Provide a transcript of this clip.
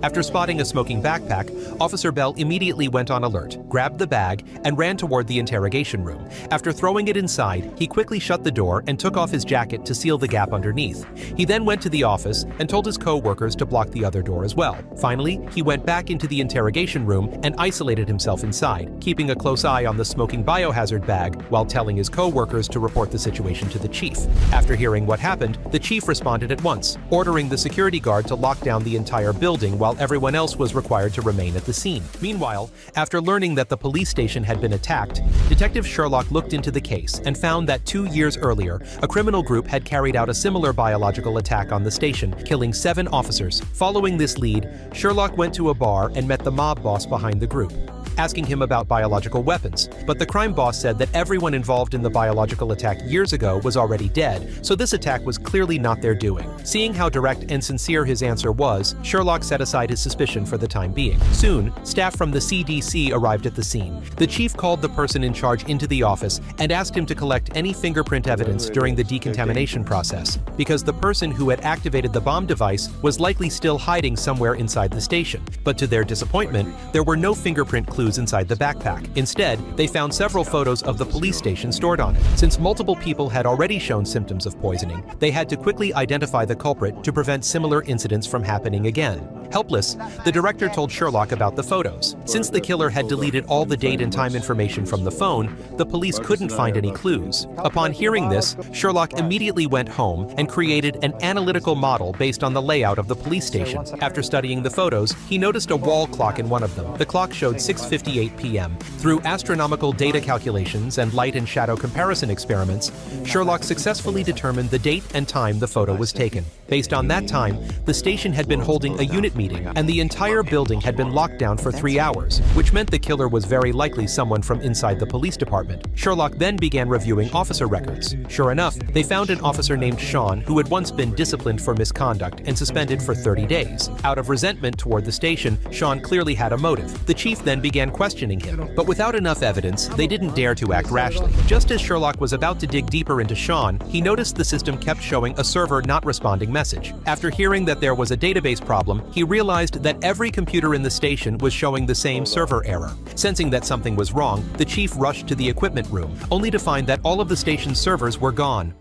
After spotting a smoking backpack, Officer Bell immediately went on alert, grabbed the bag, and ran toward the interrogation room. After throwing it inside, he quickly shut the door and took off his jacket to seal the gap underneath. He then went to the office and told his co-workers to block the other door as well. Finally, he went back into the interrogation room and isolated himself inside, keeping a close eye on the smoking biohazard bag while telling his co-workers to report the situation to the chief. After hearing what happened, the chief responded at once, ordering the security guard to lock down the entire building while everyone else was required to remain at the scene. Meanwhile, after learning that the police station had been attacked, Detective Sherlock looked into the case and found that 2 years earlier, a criminal group had carried out a similar biological attack on the station, killing 7 officers. Following this lead, Sherlock went to a bar and met the mob boss behind the group, asking him about biological weapons. But the crime boss said that everyone involved in the biological attack years ago was already dead, so this attack was clearly not their doing. Seeing how direct and sincere his answer was, Sherlock set aside his suspicion for the time being. Soon, staff from the CDC arrived at the scene. The chief called the person in charge into the office and asked him to collect any fingerprint evidence during the decontamination process, because the person who had activated the bomb device was likely still hiding somewhere inside the station. But to their disappointment, there were no fingerprint clues inside the backpack. Instead, they found several photos of the police station stored on it. Since multiple people had already shown symptoms of poisoning, they had to quickly identify the culprit to prevent similar incidents from happening again. Helpless, the director told Sherlock about the photos. Since the killer had deleted all the date and time information from the phone, the police couldn't find any clues. Upon hearing this, Sherlock immediately went home and created an analytical model based on the layout of the police station. After studying the photos, he noticed a wall clock in one of them. The clock showed 6:58 p.m. Through astronomical data calculations and light and shadow comparison experiments, Sherlock successfully determined the date and time the photo was taken. Based on that time, the station had been holding a unit meeting, and the entire building had been locked down for 3 hours, which meant the killer was very likely someone from inside the police department. Sherlock then began reviewing officer records. Sure enough, they found an officer named Sean who had once been disciplined for misconduct and suspended for 30 days. Out of resentment toward the station, Sean clearly had a motive. The chief then began questioning him, but without enough evidence, they didn't dare to act rashly. Just as Sherlock was about to dig deeper into Sean, he noticed the system kept showing a server not responding message. After hearing that there was a database problem, he realized that every computer in the station was showing the same server error. Sensing that something was wrong, the chief rushed to the equipment room, only to find that all of the station's servers were gone.